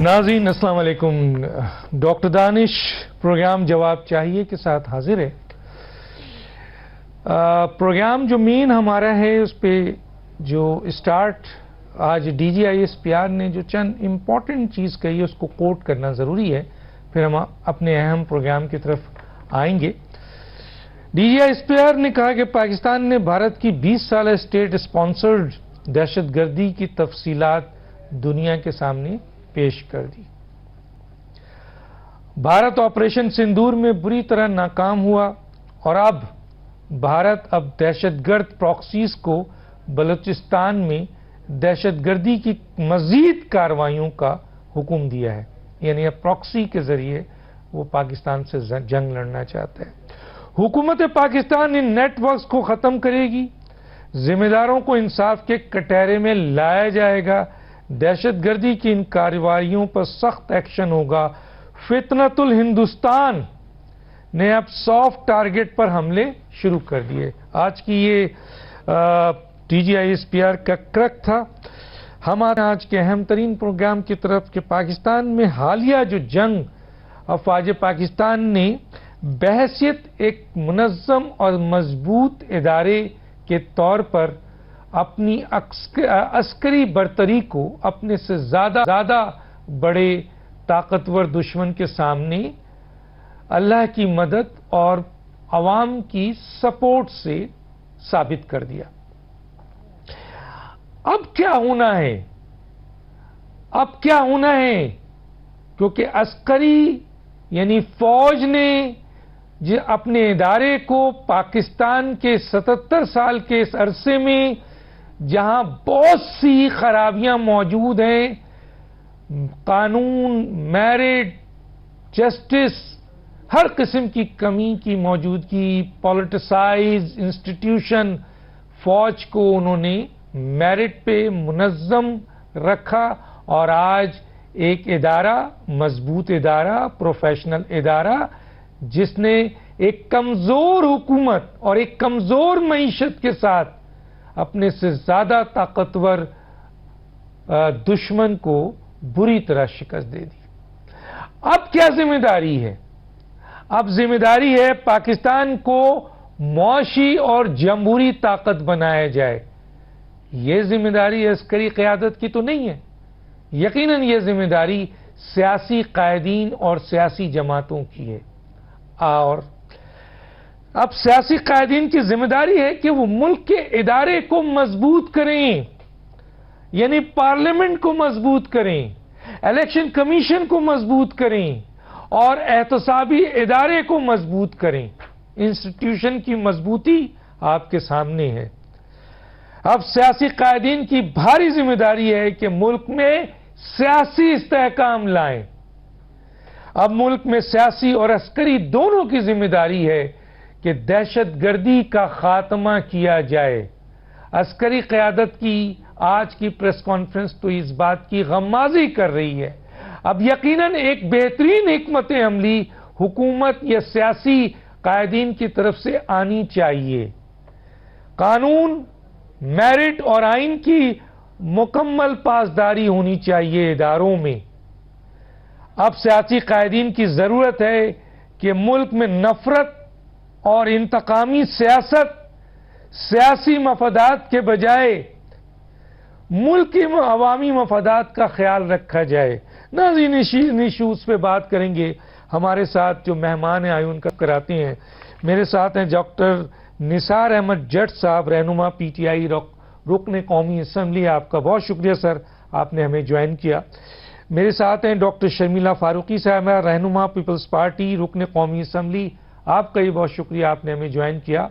ناظرین السلام علیکم. ڈاکٹر دانش پروگرام جواب چاہیے کے ساتھ حاضر ہے. پروگرام جو مین ہمارا ہے اس پہ جو اسٹارٹ آج D G I S P R نے جو چند امپورٹنٹ چیز کہی ہے اس کو کوٹ کرنا ضروری ہے، پھر ہم اپنے اہم پروگرام کی طرف آئیں گے. D G I S P R نے کہا کہ پاکستان نے بھارت کی 20 سالہ اسٹیٹ اسپانسرڈ دہشت گردی کی تفصیلات دنیا کے سامنے پیش کر دی. بھارت آپریشن سندور میں بری طرح ناکام ہوا اور اب بھارت دہشت گرد پراکسیز کو بلوچستان میں دہشت گردی کی مزید کارروائیوں کا حکم دیا ہے. یعنی اب پراکسی کے ذریعے وہ پاکستان سے جنگ لڑنا چاہتا ہے. حکومت پاکستان ان نیٹ ورکس کو ختم کرے گی، ذمہ داروں کو انصاف کے کٹہرے میں لایا جائے گا، دہشت گردی کی ان کارروائیوں پر سخت ایکشن ہوگا. فتنۃ الہندوستان نے اب سافٹ ٹارگٹ پر حملے شروع کر دیے. آج کی یہ D G I S P R کا کرک تھا. ہمارے آج کے اہم ترین پروگرام کی طرف کہ پاکستان میں حالیہ جو جنگ افواج پاکستان نے بحیثیت ایک منظم اور مضبوط ادارے کے طور پر اپنی عسکری برتری کو اپنے سے زیادہ بڑے طاقتور دشمن کے سامنے اللہ کی مدد اور عوام کی سپورٹ سے ثابت کر دیا. اب کیا ہونا ہے؟ کیونکہ عسکری یعنی فوج نے اپنے ادارے کو پاکستان کے 77 سال کے اس عرصے میں جہاں بہت سی خرابیاں موجود ہیں، قانون، میرٹ، جسٹس، ہر قسم کی کمی کی موجودگی، پولیٹیسائز انسٹیٹیوشن، فوج کو انہوں نے میرٹ پہ منظم رکھا اور آج ایک ادارہ، مضبوط ادارہ، پروفیشنل ادارہ جس نے ایک کمزور حکومت اور ایک کمزور معیشت کے ساتھ اپنے سے زیادہ طاقتور دشمن کو بری طرح شکست دے دی. اب کیا ذمہ داری ہے؟ اب ذمہ داری ہے پاکستان کو معاشی اور جمہوری طاقت بنایا جائے. یہ ذمہ داری عسکری قیادت کی تو نہیں ہے. یقیناً یہ ذمہ داری سیاسی قائدین اور سیاسی جماعتوں کی ہے. اور اب سیاسی قائدین کی ذمہ داری ہے کہ وہ ملک کے ادارے کو مضبوط کریں، یعنی پارلیمنٹ کو مضبوط کریں، الیکشن کمیشن کو مضبوط کریں اور احتسابی ادارے کو مضبوط کریں. انسٹیٹیوشن کی مضبوطی آپ کے سامنے ہے. اب سیاسی قائدین کی بھاری ذمہ داری ہے کہ ملک میں سیاسی استحکام لائیں. اب ملک میں سیاسی اور عسکری دونوں کی ذمہ داری ہے کہ دہشت گردی کا خاتمہ کیا جائے. عسکری قیادت کی آج کی پریس کانفرنس تو اس بات کی غمازی کر رہی ہے. اب یقیناً ایک بہترین حکمت عملی حکومت یا سیاسی قائدین کی طرف سے آنی چاہیے. قانون، میرٹ اور آئین کی مکمل پاسداری ہونی چاہیے اداروں میں. اب سیاسی قائدین کی ضرورت ہے کہ ملک میں نفرت اور انتقامی سیاست، سیاسی مفادات کے بجائے ملک کے عوامی مفادات کا خیال رکھا جائے. ناظرین ایشوز پہ بات کریں گے. ہمارے ساتھ جو مہمان ہیں آئے ان کا کراتے ہیں. میرے ساتھ ہیں ڈاکٹر نثار احمد جٹ صاحب، رہنما پی ٹی آئی رکن قومی اسمبلی. آپ کا بہت شکریہ سر، آپ نے ہمیں جوائن کیا. میرے ساتھ ہیں ڈاکٹر شرمیلا فاروقی صاحب، رہنما پیپلز پارٹی رکن قومی اسمبلی. آپ کا ہی بہت شکریہ، آپ نے ہمیں جوائن کیا.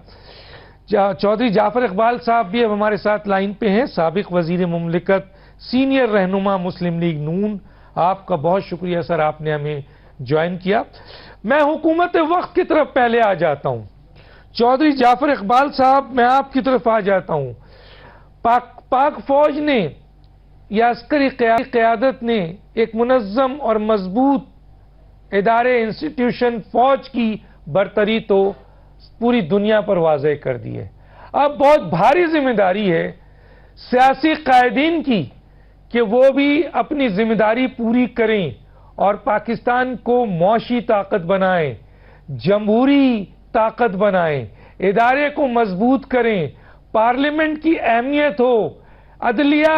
چودھری جعفر اقبال صاحب بھی اب ہمارے ساتھ لائن پہ ہیں، سابق وزیر مملکت، سینئر رہنما مسلم لیگ نون. آپ کا بہت شکریہ سر، آپ نے ہمیں جوائن کیا. میں حکومت وقت کی طرف پہلے آ جاتا ہوں. چودھری جعفر اقبال صاحب، میں آپ کی طرف آ جاتا ہوں. پاک فوج نے یا عسکری قیادت نے ایک منظم اور مضبوط ادارے، انسٹیٹیوشن فوج کی برتری تو پوری دنیا پر واضح کر دی ہے. اب بہت بھاری ذمہ داری ہے سیاسی قائدین کی کہ وہ بھی اپنی ذمہ داری پوری کریں اور پاکستان کو معاشی طاقت بنائیں، جمہوری طاقت بنائیں، ادارے کو مضبوط کریں، پارلیمنٹ کی اہمیت ہو، عدلیہ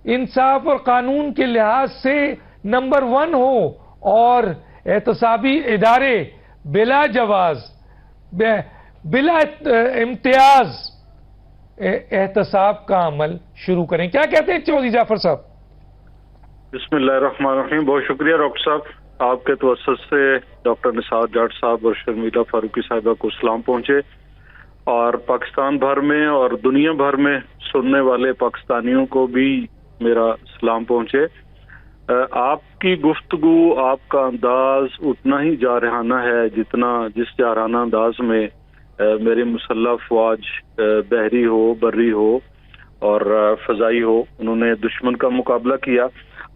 انصاف اور قانون کے لحاظ سے نمبر 1 ہو، اور احتسابی ادارے بلا جواز بلا امتیاز احتساب کا عمل شروع کریں۔ کیا کہتے ہیں چودھری جعفر صاحب؟ بسم اللہ الرحمن الرحیم۔ بہت شکریہ ڈاکٹر صاحب، آپ کے توسط سے ڈاکٹر نثار جٹ صاحب اور شرمیلا فاروقی صاحبہ کو سلام پہنچے، اور پاکستان بھر میں اور دنیا بھر میں سننے والے پاکستانیوں کو بھی میرا سلام پہنچے۔ آپ کی گفتگو، آپ کا انداز اتنا ہی جارحانہ ہے جس جارحانہ انداز میں میرے مسلح افواج بحری ہو، بری ہو اور فضائی ہو، انہوں نے دشمن کا مقابلہ کیا۔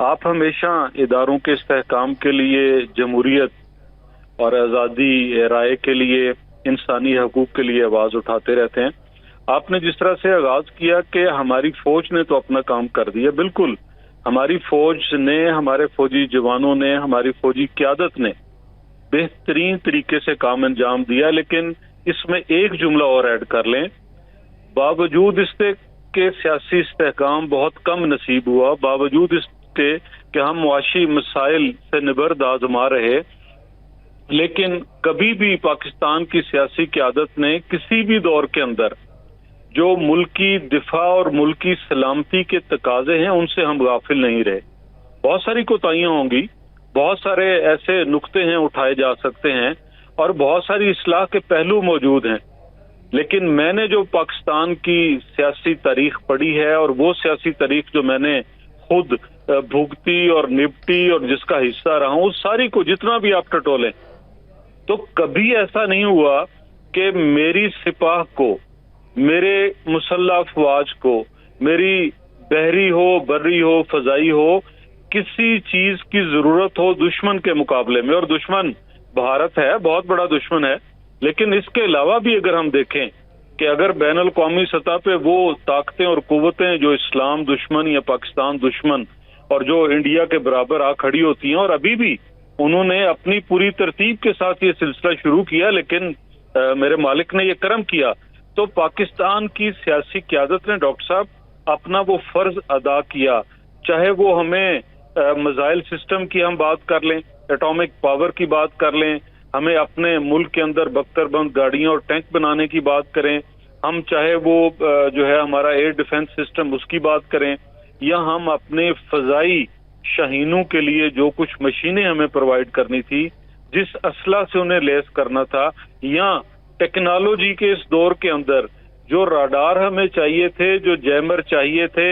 آپ ہمیشہ اداروں کے استحکام کے لیے، جمہوریت اور آزادی رائے کے لیے، انسانی حقوق کے لیے آواز اٹھاتے رہتے ہیں۔ آپ نے جس طرح سے آغاز کیا کہ ہماری فوج نے تو اپنا کام کر دیا، بالکل ہماری فوج نے، ہمارے فوجی جوانوں نے، ہماری فوجی قیادت نے بہترین طریقے سے کام انجام دیا، لیکن اس میں ایک جملہ اور ایڈ کر لیں، باوجود اس کے سیاسی استحکام بہت کم نصیب ہوا، باوجود اس کے کہ ہم معاشی مسائل سے نبرد آزما رہے، لیکن کبھی بھی پاکستان کی سیاسی قیادت نے کسی بھی دور کے اندر جو ملکی دفاع اور ملکی سلامتی کے تقاضے ہیں ان سے ہم غافل نہیں رہے۔ بہت ساری کوتاہیاں ہوں گی، بہت سارے ایسے نقطے ہیں اٹھائے جا سکتے ہیں، اور بہت ساری اصلاح کے پہلو موجود ہیں، لیکن میں نے جو پاکستان کی سیاسی تاریخ پڑھی ہے، اور وہ سیاسی تاریخ جو میں نے خود بھگتی اور نپٹی اور جس کا حصہ رہا ہوں، اس ساری کو جتنا بھی آپ ٹٹولیں تو کبھی ایسا نہیں ہوا کہ میری سپاہ کو، میرے مسلح افواج کو، میری بحری ہو، بری ہو، فضائی ہو، کسی چیز کی ضرورت ہو دشمن کے مقابلے میں، اور دشمن بھارت ہے، بہت بڑا دشمن ہے، لیکن اس کے علاوہ بھی اگر ہم دیکھیں کہ اگر بین الاقوامی سطح پہ وہ طاقتیں اور قوتیں جو اسلام دشمن یا پاکستان دشمن اور جو انڈیا کے برابر آ کھڑی ہوتی ہیں، اور ابھی بھی انہوں نے اپنی پوری ترتیب کے ساتھ یہ سلسلہ شروع کیا، لیکن میرے مالک نے یہ کرم کیا، تو پاکستان کی سیاسی قیادت نے ڈاکٹر صاحب اپنا وہ فرض ادا کیا، چاہے وہ ہمیں میزائل سسٹم کی ہم بات کر لیں، ایٹامک پاور کی بات کر لیں، ہمیں اپنے ملک کے اندر بختر بند گاڑیاں اور ٹینک بنانے کی بات کریں، ہم چاہے وہ جو ہے ہمارا ایئر ڈیفنس سسٹم اس کی بات کریں، یا ہم اپنے فضائی شاہینوں کے لیے جو کچھ مشینیں ہمیں پرووائڈ کرنی تھی، جس اسلحہ سے انہیں لیس کرنا تھا، یا ٹیکنالوجی کے اس دور کے اندر جو راڈار ہمیں چاہیے تھے، جو جیمر چاہیے تھے،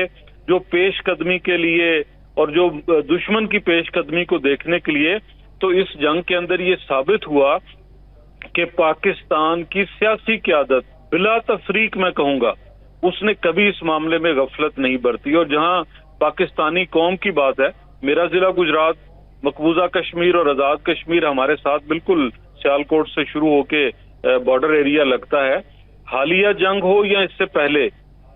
جو پیش قدمی کے لیے اور جو دشمن کی پیش قدمی کو دیکھنے کے لیے، تو اس جنگ کے اندر یہ ثابت ہوا کہ پاکستان کی سیاسی قیادت بلا تفریق میں کہوں گا اس نے کبھی اس معاملے میں غفلت نہیں برتی، اور جہاں پاکستانی قوم کی بات ہے، میرا ضلع گجرات، مقبوضہ کشمیر اور آزاد کشمیر ہمارے ساتھ بالکل سیالکوٹ سے شروع ہو کے بارڈر ایریا لگتا ہے۔ حالیہ جنگ ہو یا اس سے پہلے،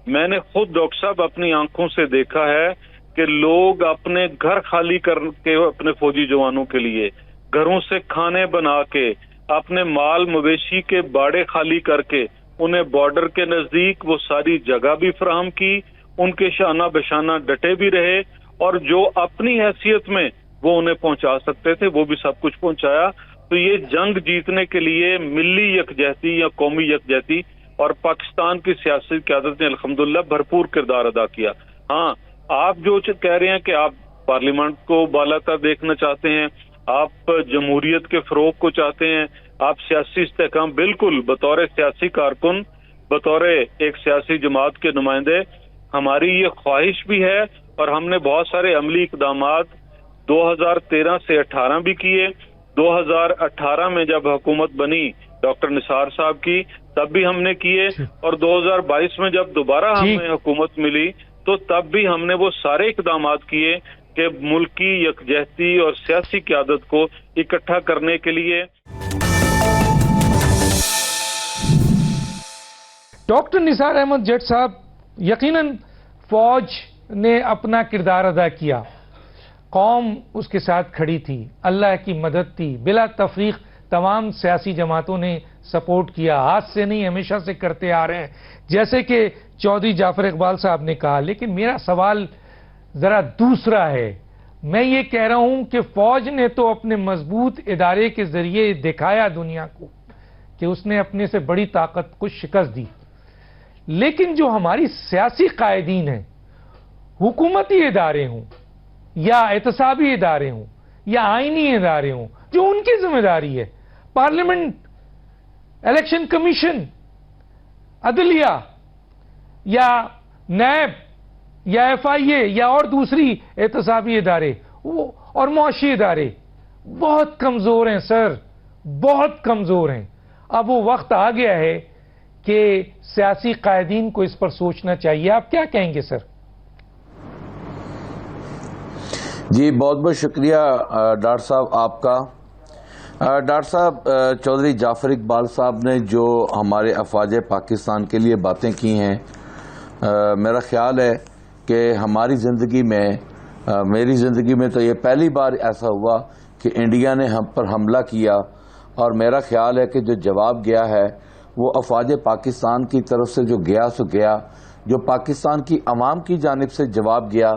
میں نے خود ڈاکٹر صاحب اپنی آنکھوں سے دیکھا ہے کہ لوگ اپنے گھر خالی کر کے اپنے فوجی جوانوں کے لیے، گھروں سے کھانے بنا کے، اپنے مال مویشی کے باڑے خالی کر کے انہیں بارڈر کے نزدیک وہ ساری جگہ بھی فراہم کی، ان کے شانہ بشانہ ڈٹے بھی رہے، اور جو اپنی حیثیت میں وہ انہیں پہنچا سکتے تھے وہ بھی سب کچھ پہنچایا۔ تو یہ جنگ جیتنے کے لیے ملی یکجہتی یا قومی یکجہتی اور پاکستان کی سیاسی قیادت نے الحمدللہ بھرپور کردار ادا کیا۔ ہاں، آپ جو کہہ رہے ہیں کہ آپ پارلیمنٹ کو بالاتر دیکھنا چاہتے ہیں، آپ جمہوریت کے فروغ کو چاہتے ہیں، آپ سیاسی استحکام، بالکل بطور سیاسی کارکن، بطور ایک سیاسی جماعت کے نمائندے ہماری یہ خواہش بھی ہے، اور ہم نے بہت سارے عملی اقدامات 2013 سے 18 بھی کیے۔ 2018 میں جب حکومت بنی ڈاکٹر نثار صاحب کی تب بھی ہم نے کیے، اور 2022 میں جب دوبارہ ہمیں حکومت ملی تو تب بھی ہم نے وہ سارے اقدامات کیے کہ ملکی یکجہتی اور سیاسی قیادت کو اکٹھا کرنے کے لیے۔ ڈاکٹر نثار احمد جٹ صاحب، یقیناً فوج نے اپنا کردار ادا کیا، قوم اس کے ساتھ کھڑی تھی، اللہ کی مدد تھی، بلا تفریق تمام سیاسی جماعتوں نے سپورٹ کیا، آج سے نہیں ہمیشہ سے کرتے آ رہے ہیں، جیسے کہ چودھری جعفر اقبال صاحب نے کہا۔ لیکن میرا سوال ذرا دوسرا ہے، میں یہ کہہ رہا ہوں کہ فوج نے تو اپنے مضبوط ادارے کے ذریعے دکھایا دنیا کو کہ اس نے اپنے سے بڑی طاقت کو شکست دی، لیکن جو ہماری سیاسی قائدین ہیں، حکومتی ادارے ہوں یا احتسابی ادارے ہوں یا آئینی ادارے ہوں، جو ان کی ذمہ داری ہے، پارلیمنٹ، الیکشن کمیشن، عدلیہ یا نیب یا ایف آئی اے یا اور دوسری احتسابی ادارے اور معاشی ادارے بہت کمزور ہیں سر، بہت کمزور ہیں۔ اب وہ وقت آ گیا ہے کہ سیاسی قائدین کو اس پر سوچنا چاہیے۔ آپ کیا کہیں گے سر؟ جی بہت بہت شکریہ ڈاکٹر صاحب آپ کا۔ ڈاکٹر صاحب، چودھری جعفر اقبال صاحب نے جو ہمارے افواج پاکستان کے لیے باتیں کی ہیں، میرا خیال ہے کہ ہماری زندگی میں، میری زندگی میں تو یہ پہلی بار ایسا ہوا کہ انڈیا نے ہم پر حملہ کیا، اور میرا خیال ہے کہ جو جواب گیا ہے وہ افواج پاکستان کی طرف سے جو گیا سو گیا، جو پاکستان کی عوام کی جانب سے جواب گیا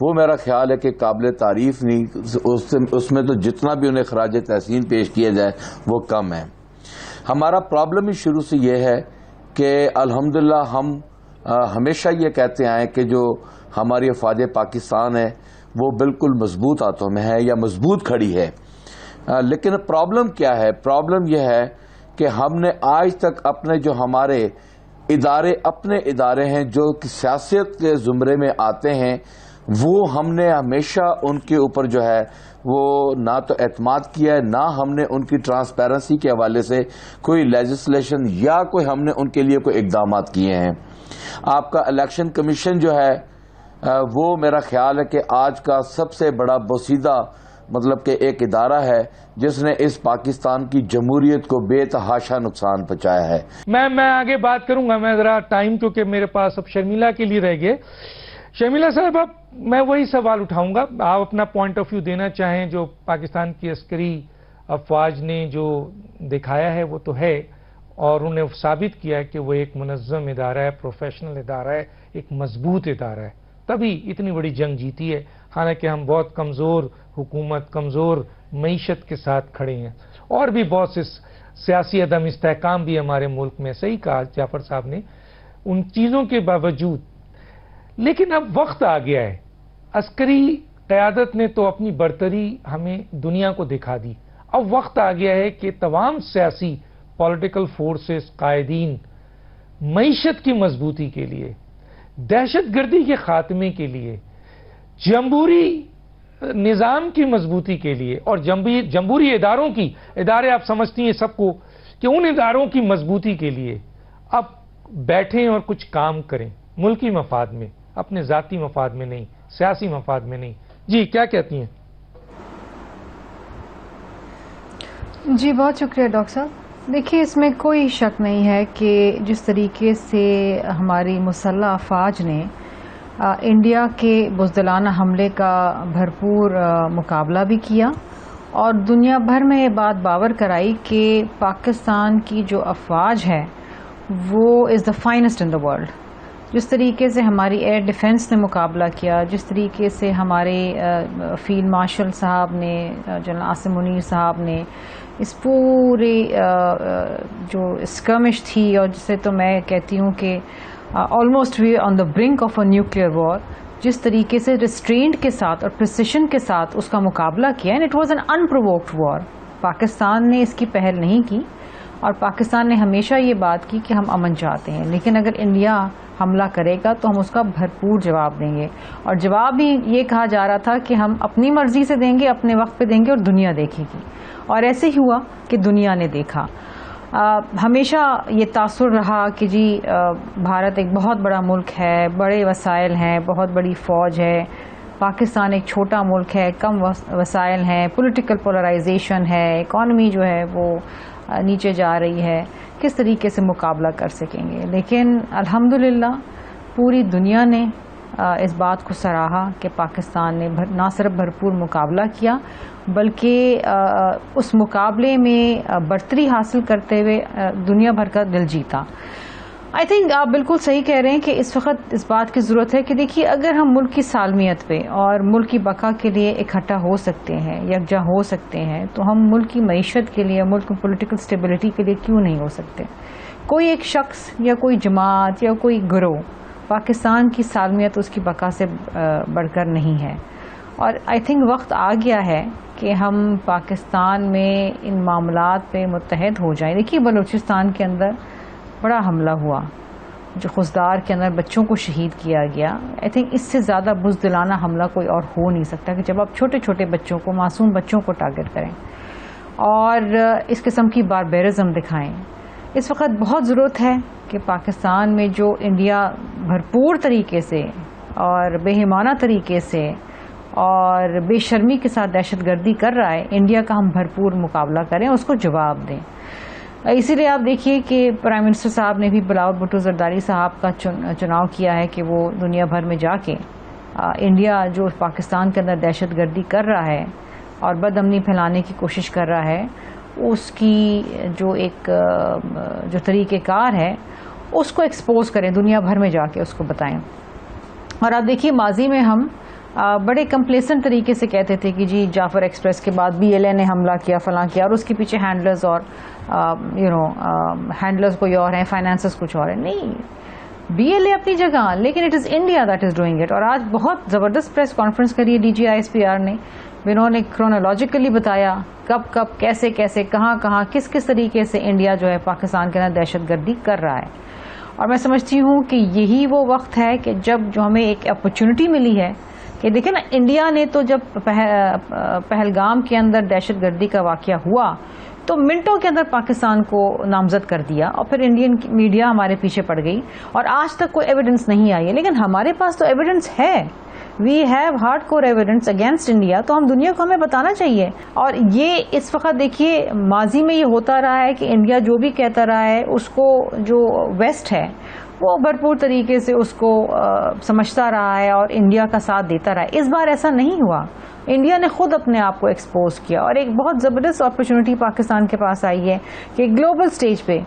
وہ میرا خیال ہے کہ قابل تعریف نہیں، اس میں تو جتنا بھی انہیں خراج تحسین پیش کیا جائے وہ کم ہے۔ ہمارا پرابلم ہی شروع سے یہ ہے کہ الحمدللہ ہم ہمیشہ یہ کہتے آئے کہ جو ہماری افواج پاکستان ہے وہ بالکل مضبوط ہاتھوں میں ہے یا مضبوط کھڑی ہے، لیکن پرابلم کیا ہے؟ پرابلم یہ ہے کہ ہم نے آج تک اپنے جو ہمارے ادارے، اپنے ادارے ہیں جو سیاست کے زمرے میں آتے ہیں، وہ ہم نے ہمیشہ ان کے اوپر جو ہے وہ نہ تو اعتماد کیا ہے، نہ ہم نے ان کی ٹرانسپیرنسی کے حوالے سے کوئی لیجسلیشن یا کوئی ہم نے ان کے لیے کوئی اقدامات کیے ہیں۔ آپ کا الیکشن کمیشن جو ہے وہ میرا خیال ہے کہ آج کا سب سے بڑا بوسیدہ مطلب کہ ایک ادارہ ہے جس نے اس پاکستان کی جمہوریت کو بے تحاشا نقصان پہنچایا ہے۔ میں آگے بات کروں گا، میں ذرا ٹائم کیونکہ میرے پاس اب شرمیلا کے لیے رہ گئے۔ شرمیلا صاحب، اب میں وہی سوال اٹھاؤں گا، آپ اپنا پوائنٹ آف ویو دینا چاہیں۔ جو پاکستان کی عسکری افواج نے جو دکھایا ہے وہ تو ہے، اور انہیں ثابت کیا ہے کہ وہ ایک منظم ادارہ ہے، پروفیشنل ادارہ ہے، ایک مضبوط ادارہ ہے، تبھی اتنی بڑی جنگ جیتی ہے، حالانکہ ہم بہت کمزور حکومت، کمزور معیشت کے ساتھ کھڑے ہیں، اور بھی بہت سے سیاسی عدم استحکام بھی ہمارے ملک میں، صحیح کہا جعفر صاحب نے۔ ان چیزوں کے باوجود لیکن اب وقت آ گیا ہے، عسکری قیادت نے تو اپنی برتری ہمیں دنیا کو دکھا دی، اب وقت آ گیا ہے کہ تمام سیاسی پولیٹیکل فورسز، قائدین معیشت کی مضبوطی کے لیے، دہشت گردی کے خاتمے کے لیے، جمہوری نظام کی مضبوطی کے لیے، اور جمہوری اداروں کی، ادارے آپ سمجھتی ہیں سب کو، کہ ان اداروں کی مضبوطی کے لیے اب بیٹھیں اور کچھ کام کریں، ملکی مفاد میں، اپنے ذاتی مفاد میں نہیں، سیاسی مفاد میں نہیں۔ جی کیا کہتی ہیں؟ جی بہت شکریہ ڈاکٹر صاحب۔ دیکھیے، اس میں کوئی شک نہیں ہے کہ جس طریقے سے ہماری مسلح افواج نے انڈیا کے بزدلانہ حملے کا بھرپور مقابلہ بھی کیا، اور دنیا بھر میں یہ بات باور کرائی کہ پاکستان کی جو افواج ہے وہ از دا فائنسٹ ان دا ورلڈ۔ جس طریقے سے ہماری ایئر ڈیفنس نے مقابلہ کیا، جس طریقے سے ہمارے فیلڈ مارشل صاحب نے، جنرل عاصم منیر صاحب نے اس پورے جو اسکرمش تھی، اور جسے تو میں کہتی ہوں کہ almost we on the brink of a nuclear war, جس طریقے سے ریسٹرینٹ کے ساتھ اور پریسیشن کے ساتھ اس کا مقابلہ کیا، اینڈ اٹ واز این انپرووکڈ وار۔ پاکستان نے اس کی پہل نہیں کی، اور پاکستان نے ہمیشہ یہ بات کی کہ ہم امن چاہتے ہیں، لیکن اگر انڈیا حملہ کرے گا تو ہم اس کا بھرپور جواب دیں گے، اور جواب بھی یہ کہا جا رہا تھا کہ ہم اپنی مرضی سے دیں گے، اپنے وقت پہ دیں گے، اور دنیا دیکھے گی، اور ایسے ہی ہوا کہ دنیا نے دیکھا۔ ہمیشہ یہ تاثر رہا کہ جی بھارت ایک بہت بڑا ملک ہے، بڑے وسائل ہیں، بہت بڑی فوج ہے، پاکستان ایک چھوٹا ملک ہے، کم وسائل ہیں، پولیٹیکل پولرائزیشن ہے، اکانومی جو ہے وہ نیچے جا رہی ہے، کس طریقے سے مقابلہ کر سکیں گے۔ لیکن الحمدللہ پوری دنیا نے اس بات کو سراہا کہ پاکستان نے نہ صرف بھرپور مقابلہ کیا بلکہ اس مقابلے میں برتری حاصل کرتے ہوئے دنیا بھر کا دل جیتا. آئی تھنک آپ بالکل صحیح کہہ رہے ہیں کہ اس وقت اس بات کی ضرورت ہے کہ دیکھیے اگر ہم ملک کی سالمیت پہ اور ملک کی بقا کے لیے اکٹھا ہو سکتے ہیں، یکجا ہو سکتے ہیں، تو ہم ملک کی معیشت کے لیے، ملک کی پولیٹیکل اسٹیبلٹی کے لیے کیوں نہیں ہو سکتے؟ کوئی ایک شخص یا کوئی جماعت یا کوئی گروہ پاکستان کی سالمیت اس کی بقا سے بڑھ کر نہیں ہے. اور آئی تھنک وقت آ گیا ہے کہ ہم پاکستان میں ان معاملات پہ متحد ہو جائیں. دیکھیے بلوچستان کے اندر بڑا حملہ ہوا، جو خزدار کے اندر بچوں کو شہید کیا گیا. آئی تھنک اس سے زیادہ بزدلانہ حملہ کوئی اور ہو نہیں سکتا کہ جب آپ چھوٹے چھوٹے بچوں کو، معصوم بچوں کو ٹارگٹ کریں اور اس قسم کی باربیرزم دکھائیں. اس وقت بہت ضرورت ہے کہ پاکستان میں جو انڈیا بھرپور طریقے سے اور بے ایمانہ طریقے سے اور بے شرمی کے ساتھ دہشت گردی کر رہا ہے، انڈیا کا ہم بھرپور مقابلہ کریں، اس کو جواب دیں. اسی لیے آپ دیکھیے کہ پرائم منسٹر صاحب نے بھی بلاول بھٹو زرداری صاحب کا چناؤ کیا ہے کہ وہ دنیا بھر میں جا کے انڈیا جو پاکستان کے اندر دہشت گردی کر رہا ہے اور بد امنی پھیلانے کی کوشش کر رہا ہے، اس کی جو طریقہ کار ہے اس کو ایکسپوز کریں، دنیا بھر میں جا کے اس کو بتائیں. اور آپ دیکھیے ماضی میں ہم بڑے کمپلیسنٹ طریقے سے کہتے تھے کہ جی جعفر ایکسپریس کے بعد BLA نے حملہ کیا، فلاں کیا، اور اس کے پیچھے ہینڈلرز اور ہینڈلرز کوئی اور ہیں، فائنانسز کچھ اور ہیں. نہیں، BLA اپنی جگہ، لیکن it is India that is doing it. اور آج بہت زبردست پریس کانفرنس کری ہے DGISPR نے، انہوں نے کرونالوجیکلی بتایا کب کب کیسے کیسے کہاں کہاں کس کس طریقے سے انڈیا جو ہے پاکستان کے اندر دہشت گردی کر رہا ہے. اور میں سمجھتی ہوں کہ یہی وہ وقت ہے کہ جب جو ہمیں ایک اپرچونٹی ملی ہے کہ دیکھیں نا، انڈیا نے تو جب پہلگام کے اندر دہشت گردی کا واقعہ ہوا تو منٹوں کے اندر پاکستان کو نامزد کر دیا، اور پھر انڈین میڈیا ہمارے پیچھے پڑ گئی اور آج تک کوئی ایویڈنس نہیں آئی ہے. لیکن ہمارے پاس تو ایویڈنس ہے، we have hardcore evidence against India, تو ہم دنیا کو ہمیں بتانا چاہیے. اور یہ اس وقت دیکھیے ماضی میں یہ ہوتا رہا ہے کہ انڈیا جو بھی کہتا رہا ہے اس کو جو ویسٹ ہے وہ بھرپور طریقے سے اس کو سمجھتا رہا ہے اور انڈیا کا ساتھ دیتا رہا ہے. اس بار ایسا نہیں ہوا، انڈیا نے خود اپنے آپ کو ایکسپوز کیا اور ایک بہت زبردست اپرچونٹی پاکستان کے پاس آئی ہے کہ گلوبل سٹیج پہ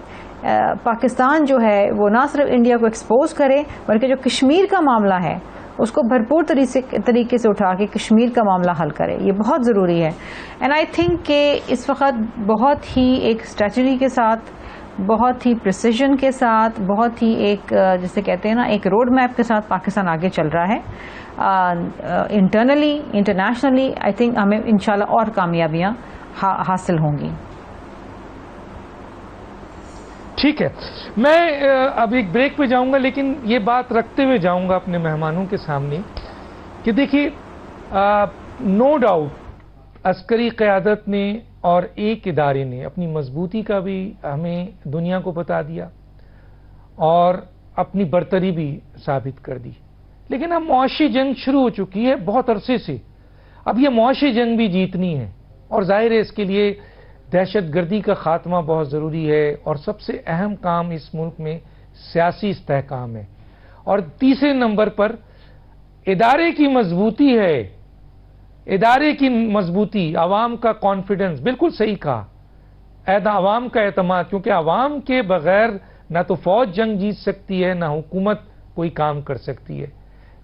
پاکستان جو ہے وہ نہ صرف انڈیا کو ایکسپوز کرے بلکہ جو کشمیر کا معاملہ ہے اس کو بھرپور طریقے سے اٹھا کے کشمیر کا معاملہ حل کرے. یہ بہت ضروری ہے. اینڈ آئی تھنک کہ اس وقت بہت ہی ایک اسٹریٹجی کے ساتھ، بہت ہی پریسیژن کے ساتھ، بہت ہی ایک جسے کہتے ہیں نا ایک روڈ میپ کے ساتھ پاکستان آگے چل رہا ہے. انٹرنلی انٹرنیشنلی آئی تھنک ہمیں انشاءاللہ اور کامیابیاں حاصل ہوں گی. ٹھیک ہے، میں اب ایک بریک پہ جاؤں گا، لیکن یہ بات رکھتے ہوئے جاؤں گا اپنے مہمانوں کے سامنے کہ دیکھیے نو ڈاؤٹ عسکری قیادت نے اور ایک ادارے نے اپنی مضبوطی کا بھی ہمیں دنیا کو بتا دیا اور اپنی برتری بھی ثابت کر دی. لیکن اب معاشی جنگ شروع ہو چکی ہے بہت عرصے سے. اب یہ معاشی جنگ بھی جیتنی ہے اور ظاہر ہے اس کے لیے دہشت گردی کا خاتمہ بہت ضروری ہے، اور سب سے اہم کام اس ملک میں سیاسی استحکام ہے. اور تیسرے نمبر پر ادارے کی مضبوطی ہے، ادارے کی مضبوطی، عوام کا کانفیڈنس. بالکل صحیح کہا، عوام کا اعتماد، کیونکہ عوام کے بغیر نہ تو فوج جنگ جیت سکتی ہے نہ حکومت کوئی کام کر سکتی ہے.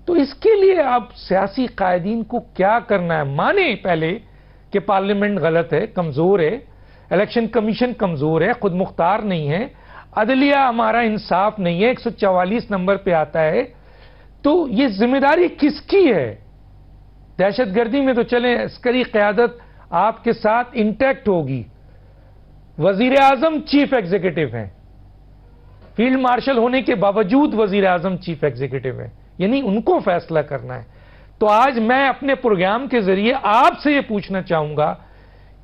تو اس کے لیے اب سیاسی قائدین کو کیا کرنا ہے؟ مانے پہلے کہ پارلیمنٹ غلط ہے، کمزور ہے، الیکشن کمیشن کمزور ہے، خود مختار نہیں ہے، عدلیہ ہمارا انصاف نہیں ہے، 144 نمبر پہ آتا ہے. تو یہ ذمہ داری کس کی ہے؟ دہشت گردی میں تو چلیں عسکری قیادت آپ کے ساتھ انٹیکٹ ہوگی، وزیر اعظم چیف ایگزیکٹو ہیں، فیلڈ مارشل ہونے کے باوجود وزیر اعظم چیف ایگزیکٹو ہیں، یعنی ان کو فیصلہ کرنا ہے. تو آج میں اپنے پروگرام کے ذریعے آپ سے یہ پوچھنا چاہوں گا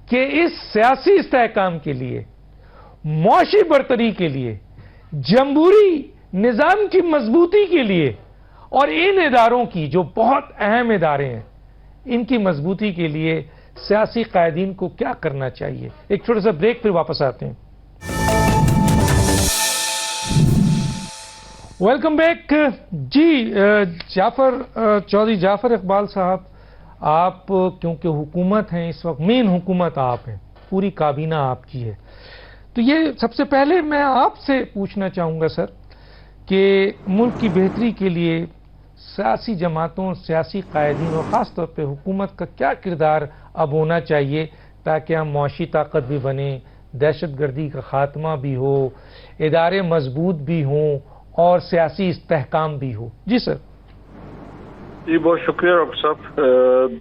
کہ اس سیاسی استحکام کے لیے، معاشی برتری کے لیے، جمہوری نظام کی مضبوطی کے لیے اور ان اداروں کی جو بہت اہم ادارے ہیں ان کی مضبوطی کے لیے سیاسی قائدین کو کیا کرنا چاہیے؟ ایک چھوٹا سا بریک، پھر واپس آتے ہیں. Welcome back. جی جعفر چودھری جعفر اقبال صاحب، آپ کیونکہ حکومت ہیں اس وقت، مین حکومت آپ ہیں، پوری کابینہ آپ کی ہے، تو یہ سب سے پہلے میں آپ سے پوچھنا چاہوں گا سر کہ ملک کی بہتری کے لیے سیاسی جماعتوں، سیاسی قائدین اور خاص طور پہ حکومت کا کیا کردار اب ہونا چاہیے تاکہ ہم معاشی طاقت بھی بنیں، دہشت گردی کا خاتمہ بھی ہو، ادارے مضبوط بھی ہوں اور سیاسی استحکام بھی ہو؟ جی سر. جی بہت شکریہ ڈاکٹر صاحب.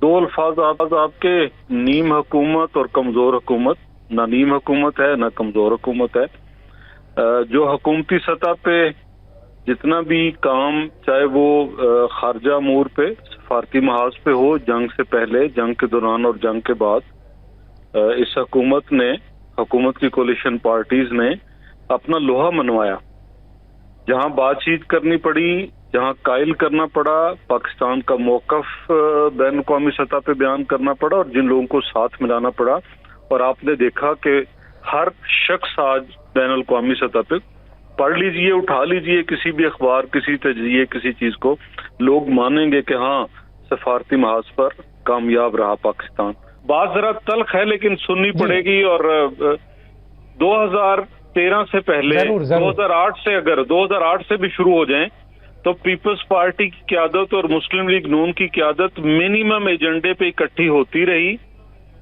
دو الفاظ آپ کے، نیم حکومت اور کمزور حکومت. نہ نیم حکومت ہے نہ کمزور حکومت ہے. جو حکومتی سطح پہ جتنا بھی کام، چاہے وہ خارجہ امور پہ، سفارتی محاذ پہ ہو، جنگ سے پہلے، جنگ کے دوران اور جنگ کے بعد، اس حکومت کی کولیشن پارٹیز نے اپنا لوہا منوایا. جہاں بات چیت کرنی پڑی، جہاں قائل کرنا پڑا، پاکستان کا موقف بین الاقوامی سطح پہ بیان کرنا پڑا، اور جن لوگوں کو ساتھ ملانا پڑا. اور آپ نے دیکھا کہ ہر شخص آج بین الاقوامی سطح پہ، پڑھ لیجئے، اٹھا لیجئے کسی بھی اخبار، کسی تجزیے، کسی چیز کو، لوگ مانیں گے کہ ہاں سفارتی محاذ پر کامیاب رہا پاکستان. بات ذرا تلخ ہے لیکن سننی پڑے گی. اور 2013 سے پہلے، 2008 سے، اگر 2008 سے بھی شروع ہو جائیں تو پیپلز پارٹی کی قیادت اور مسلم لیگ نون کی قیادت منیمم ایجنڈے پہ اکٹھی ہوتی رہی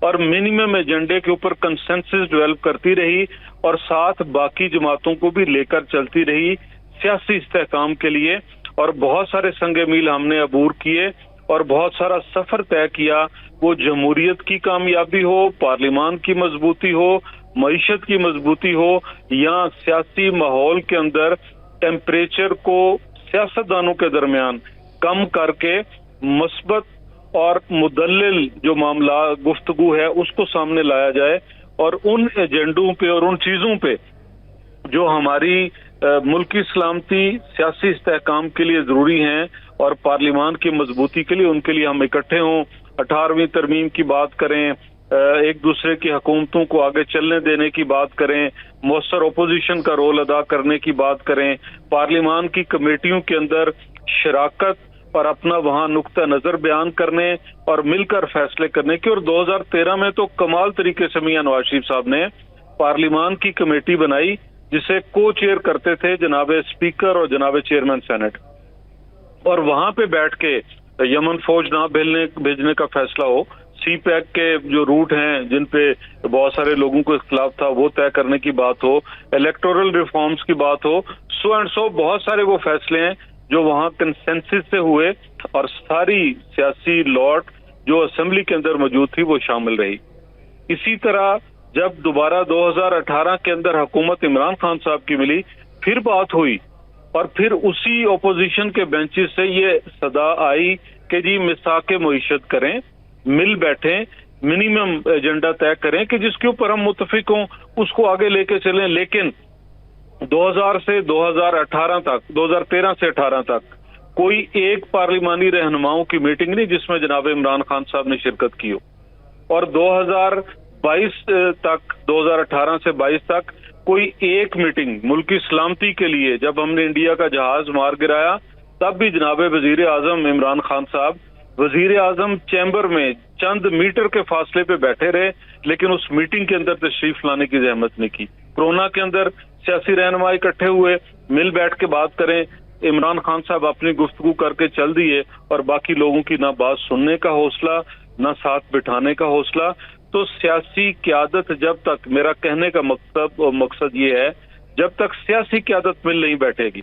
اور منیمم ایجنڈے کے اوپر کنسنسس ڈیولپ کرتی رہی، اور ساتھ باقی جماعتوں کو بھی لے کر چلتی رہی سیاسی استحکام کے لیے. اور بہت سارے سنگ میل ہم نے عبور کیے اور بہت سارا سفر طے کیا. وہ جمہوریت کی کامیابی ہو، پارلیمان کی مضبوطی ہو، معیشت کی مضبوطی ہو، یا سیاسی ماحول کے اندر ٹیمپریچر کو سیاستدانوں کے درمیان کم کر کے مثبت اور مدلل جو معاملہ گفتگو ہے اس کو سامنے لایا جائے، اور ان ایجنڈوں پہ اور ان چیزوں پہ جو ہماری ملکی سلامتی، سیاسی استحکام کے لیے ضروری ہیں اور پارلیمان کی مضبوطی کے لیے، ان کے لیے ہم اکٹھے ہوں. 18ویں ترمیم کی بات کریں، ایک دوسرے کی حکومتوں کو آگے چلنے دینے کی بات کریں، مؤثر اپوزیشن کا رول ادا کرنے کی بات کریں، پارلیمان کی کمیٹیوں کے اندر شراکت اور اپنا وہاں نقطہ نظر بیان کرنے اور مل کر فیصلے کرنے کی. اور 2013 میں تو کمال طریقے سے میاں نواز شریف صاحب نے پارلیمان کی کمیٹی بنائی جسے کو چیئر کرتے تھے جناب اسپیکر اور جناب چیئرمین سینٹ، اور وہاں پہ بیٹھ کے یمن فوج نہ بھیجنے کا فیصلہ ہو، سی پیک کے جو روٹ ہیں جن پہ بہت سارے لوگوں کو اختلاف تھا وہ طے کرنے کی بات ہو، الیکٹورل ریفارمز کی بات ہو، سو بہت سارے وہ فیصلے ہیں جو وہاں کنسنسس سے ہوئے، اور ساری سیاسی لاٹ جو اسمبلی کے اندر موجود تھی وہ شامل رہی. اسی طرح جب دوبارہ 2018 کے اندر حکومت عمران خان صاحب کی ملی، پھر بات ہوئی، اور پھر اسی اپوزیشن کے بینچز سے یہ صدا آئی کہ جی میثاق معیشت کریں، مل بیٹھیں، منیمم ایجنڈا طے کریں کہ جس کے اوپر ہم متفق ہوں اس کو آگے لے کے چلیں. لیکن 2000 سے 2018 تک، 2013 سے 18 تک کوئی ایک پارلیمانی رہنماؤں کی میٹنگ نہیں جس میں جناب عمران خان صاحب نے شرکت کی ہو. اور 2022 تک، 2018 سے 22 تک کوئی ایک میٹنگ ملکی سلامتی کے لیے، جب ہم نے انڈیا کا جہاز مار گرایا تب بھی جناب وزیر اعظم عمران خان صاحب وزیر اعظم چیمبر میں چند میٹر کے فاصلے پہ بیٹھے رہے، لیکن اس میٹنگ کے اندر تشریف لانے کی زحمت نہیں کی. کورونا کے اندر سیاسی رہنما اکٹھے ہوئے، مل بیٹھ کے بات کریں، عمران خان صاحب اپنی گفتگو کر کے چل دیے، اور باقی لوگوں کی نہ بات سننے کا حوصلہ نہ ساتھ بٹھانے کا حوصلہ. تو سیاسی قیادت جب تک، میرا کہنے کا مقصد یہ ہے، جب تک سیاسی قیادت مل نہیں بیٹھے گی.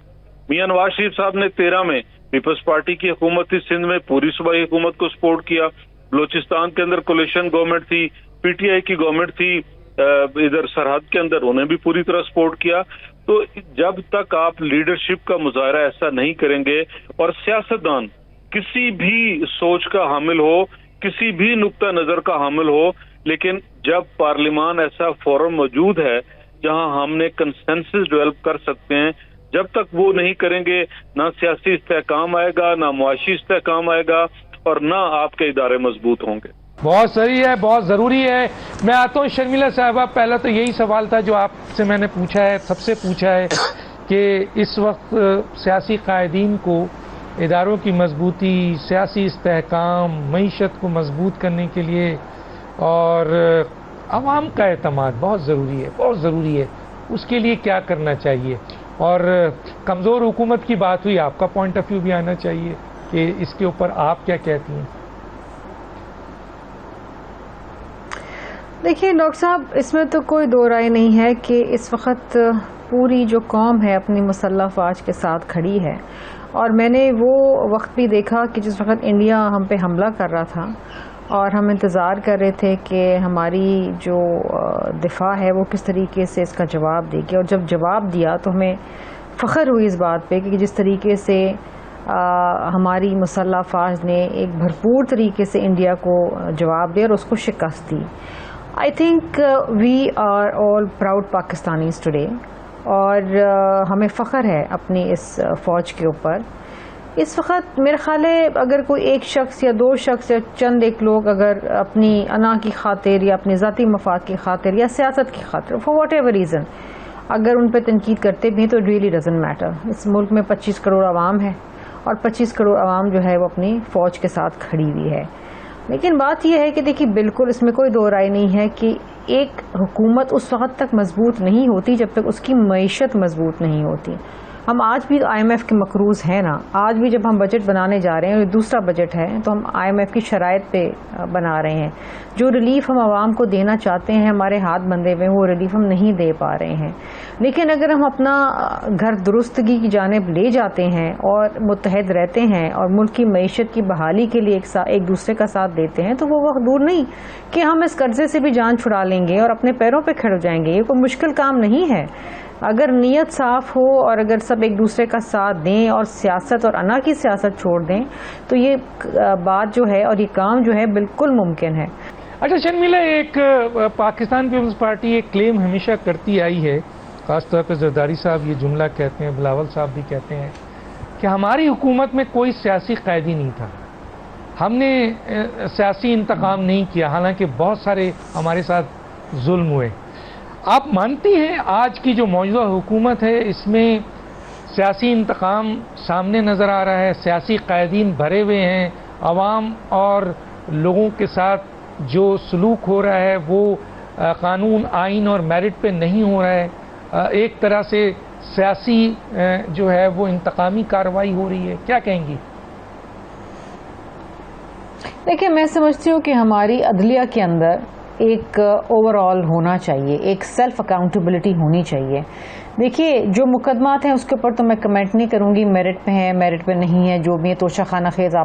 میاں نواز شریف صاحب نے 13 میں پیپلز پارٹی کی حکومت تھی، سندھ میں پوری صوبائی حکومت کو سپورٹ کیا، بلوچستان کے اندر کولیشن گورنمنٹ تھی، پی ٹی آئی کی گورنمنٹ تھی، ادھر سرحد کے اندر انہیں بھی پوری طرح سپورٹ کیا. تو جب تک آپ لیڈرشپ کا مظاہرہ ایسا نہیں کریں گے اور سیاستدان کسی بھی سوچ کا حامل ہو، کسی بھی نقطہ نظر کا حامل ہو، لیکن جب پارلیمان ایسا فورم موجود ہے جہاں ہم نے کنسنسس ڈیولپ کر سکتے ہیں، جب تک وہ نہیں کریں گے نہ سیاسی استحکام آئے گا، نہ معاشی استحکام آئے گا، اور نہ آپ کے ادارے مضبوط ہوں گے. بہت صحیح ہے، بہت ضروری ہے. میں آتا ہوں شرمیلا صاحبہ، پہلا تو یہی سوال تھا جو آپ سے میں نے پوچھا ہے، سب سے پوچھا ہے کہ اس وقت سیاسی قائدین کو اداروں کی مضبوطی، سیاسی استحکام، معیشت کو مضبوط کرنے کے لیے اور عوام کا اعتماد بہت ضروری ہے، بہت ضروری ہے. اس کے لیے کیا کرنا چاہیے؟ اور کمزور حکومت کی بات ہوئی، آپ کا پوائنٹ آف ویو بھی آنا چاہیے کہ اس کے اوپر آپ کیا کہتی ہیں؟ دیکھیے ڈاکٹر صاحب، اس میں تو کوئی دو رائے نہیں ہے کہ اس وقت پوری جو قوم ہے اپنی مسلح افواج کے ساتھ کھڑی ہے. اور میں نے وہ وقت بھی دیکھا کہ جس وقت انڈیا ہم پہ حملہ کر رہا تھا اور ہم انتظار کر رہے تھے کہ ہماری جو دفاع ہے وہ کس طریقے سے اس کا جواب دے گی، اور جب جواب دیا تو ہمیں فخر ہوئی اس بات پہ کہ جس طریقے سے ہماری مسلح افواج نے ایک بھرپور طریقے سے انڈیا کو جواب دیا اور اس کو شکست دی. I think we are all proud Pakistanis today, اور ہمیں فخر ہے اپنی اس فوج کے اوپر. اس وقت میرے خیال ہے اگر کوئی ایک شخص یا دو شخص یا چند ایک لوگ اگر اپنی انا کی خاطر یا اپنی ذاتی مفاد کی خاطر یا سیاست کی خاطر فار واٹ ایور ریزن اگر ان پہ تنقید کرتے بھی ہیں تو ریئلی ڈزنٹ میٹر. اس ملک میں 25 کروڑ عوام ہے اور 25 کروڑ عوام جو ہے وہ اپنی فوج کے ساتھ کھڑی ہوئی ہے. لیکن بات یہ ہے کہ دیکھیے بالکل اس میں کوئی دو رائے نہیں ہے کہ ایک حکومت اس وقت تک مضبوط نہیں ہوتی جب تک اس کی معیشت مضبوط نہیں ہوتی. ہم آج بھی آئی ایم ایف کے مقروض ہیں نا. آج بھی جب ہم بجٹ بنانے جا رہے ہیں اور دوسرا بجٹ ہے تو ہم آئی ایم ایف کی شرائط پہ بنا رہے ہیں. جو ریلیف ہم عوام کو دینا چاہتے ہیں ہمارے ہاتھ بندھے ہوئے وہ ریلیف ہم نہیں دے پا رہے ہیں. لیکن اگر ہم اپنا گھر درستگی کی جانب لے جاتے ہیں اور متحد رہتے ہیں اور ملک کی معیشت کی بحالی کے لیے ایک دوسرے کا ساتھ دیتے ہیں تو وہ وقت دور نہیں کہ ہم اس قرضے سے بھی جان چھڑا لیں گے اور اپنے پیروں پہ کھڑ جائیں گے. یہ کوئی مشکل کام نہیں ہے اگر نیت صاف ہو اور اگر سب ایک دوسرے کا ساتھ دیں اور سیاست اور انا کی سیاست چھوڑ دیں تو یہ بات جو ہے اور یہ کام جو ہے بالکل ممکن ہے. اچھا شرمیلا، ایک پاکستان پیپلز پارٹی ایک کلیم ہمیشہ کرتی آئی ہے، خاص طور پہ زرداری صاحب یہ جملہ کہتے ہیں، بلاول صاحب بھی کہتے ہیں کہ ہماری حکومت میں کوئی سیاسی قیدی نہیں تھا، ہم نے سیاسی انتقام نہیں کیا، حالانکہ بہت سارے ہمارے ساتھ ظلم ہوئے. آپ مانتی ہیں آج کی جو موجودہ حکومت ہے اس میں سیاسی انتقام سامنے نظر آ رہا ہے، سیاسی قائدین بھرے ہوئے ہیں، عوام اور لوگوں کے ساتھ جو سلوک ہو رہا ہے وہ قانون، آئین اور میرٹ پہ نہیں ہو رہا ہے، ایک طرح سے سیاسی جو ہے وہ انتقامی کارروائی ہو رہی ہے، کیا کہیں گی؟ دیکھیں میں سمجھتی ہوں کہ ہماری عدلیہ کے اندر ایک اوور آل ہونا چاہیے، ایک سیلف اکاؤنٹیبلٹی ہونی چاہیے. دیکھیے جو مقدمات ہیں اس کے اوپر تو میں کمنٹ نہیں کروں گی، میرٹ پہ ہیں میرٹ پہ نہیں ہے، جو بھی ہے توشہ خانہ خیز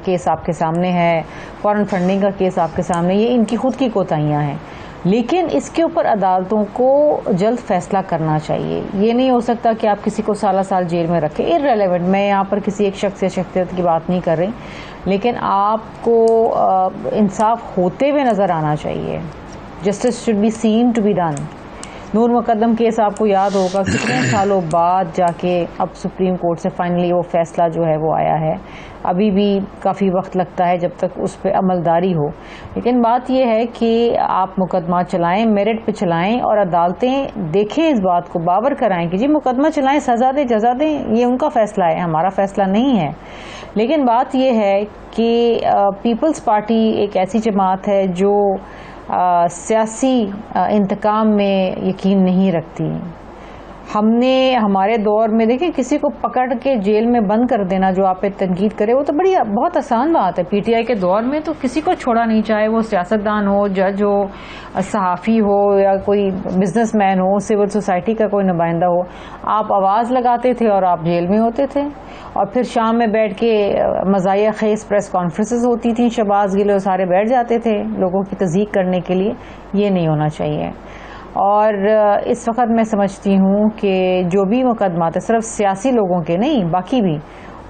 کیس آپ کے سامنے ہے، فارن فنڈنگ کا کیس آپ کے سامنے، یہ ان کی خود کی کوتاہیاں ہیں. لیکن اس کے اوپر عدالتوں کو جلد فیصلہ کرنا چاہیے. یہ نہیں ہو سکتا کہ آپ کسی کو سالہ سال جیل میں رکھیں. ارریلیونٹ، میں یہاں پر کسی ایک شخص یا شخصیت کی بات نہیں کر رہی، لیکن آپ کو انصاف ہوتے ہوئے نظر آنا چاہیے. Justice should be seen to be done. Noor Mukadam case آپ کو یاد ہوگا کتنے سالوں بعد جا کے اب سپریم کورٹ سے فائنلی وہ فیصلہ جو ہے وہ آیا ہے. ابھی بھی کافی وقت لگتا ہے جب تک اس پہ عملداری ہو. لیکن بات یہ ہے کہ آپ مقدمات چلائیں، میرٹ پہ چلائیں اور عدالتیں دیکھیں، اس بات کو باور کرائیں کہ جی مقدمہ چلائیں، سزا دیں، جزا دیں، یہ ان کا فیصلہ ہے، ہمارا فیصلہ نہیں ہے. لیکن بات یہ ہے کہ پیپلز پارٹی ایک ایسی جماعت ہے جو سیاسی انتقام میں یقین نہیں رکھتی. ہم نے ہمارے دور میں دیکھیں کسی کو پکڑ کے جیل میں بند کر دینا، جو آپ پہ تنقید کرے، وہ تو بہت آسان بات ہے. پی ٹی آئی کے دور میں تو کسی کو چھوڑا نہیں، چاہے وہ سیاستدان ہو، جج ہو، صحافی ہو یا کوئی بزنس مین ہو، سول سوسائٹی کا کوئی نمائندہ ہو. آپ آواز لگاتے تھے اور آپ جیل میں ہوتے تھے. اور پھر شام میں بیٹھ کے مزاحیہ خیز پریس کانفرنسز ہوتی تھیں، شہباز گل سارے بیٹھ جاتے تھے لوگوں کی تضحیق کرنے کے لیے. یہ نہیں ہونا چاہیے. اور اس وقت میں سمجھتی ہوں کہ جو بھی مقدمات ہیں صرف سیاسی لوگوں کے نہیں، باقی بھی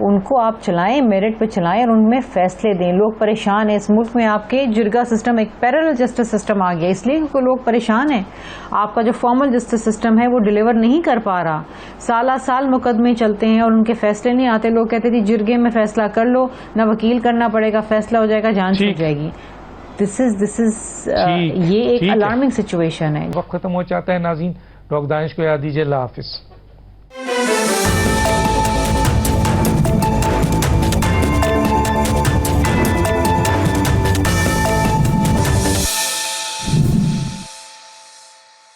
ان کو آپ چلائیں، میرٹ پہ چلائیں اور ان میں فیصلے دیں. لوگ پریشان ہیں اس ملک میں. آپ کے جرگا سسٹم، ایک پیرل جسٹس سسٹم آ گیا اس لیے کیونکہ لوگ پریشان ہیں. آپ کا جو فارمل جسٹس سسٹم ہے وہ ڈیلیور نہیں کر پا رہا. سالہ سال مقدمے چلتے ہیں اور ان کے فیصلے نہیں آتے. لوگ کہتے تھے جرگے میں فیصلہ کر لو، نہ وکیل کرنا پڑے گا، فیصلہ ہو جائے گا، جان چھوٹ جائے گی. یہ ایک الارمنگ سچویشن ہے. وقت ختم ہو جاتا ہے ناظرین. ڈاکٹر دانش کو یاد دیجیے. اللہ حافظ.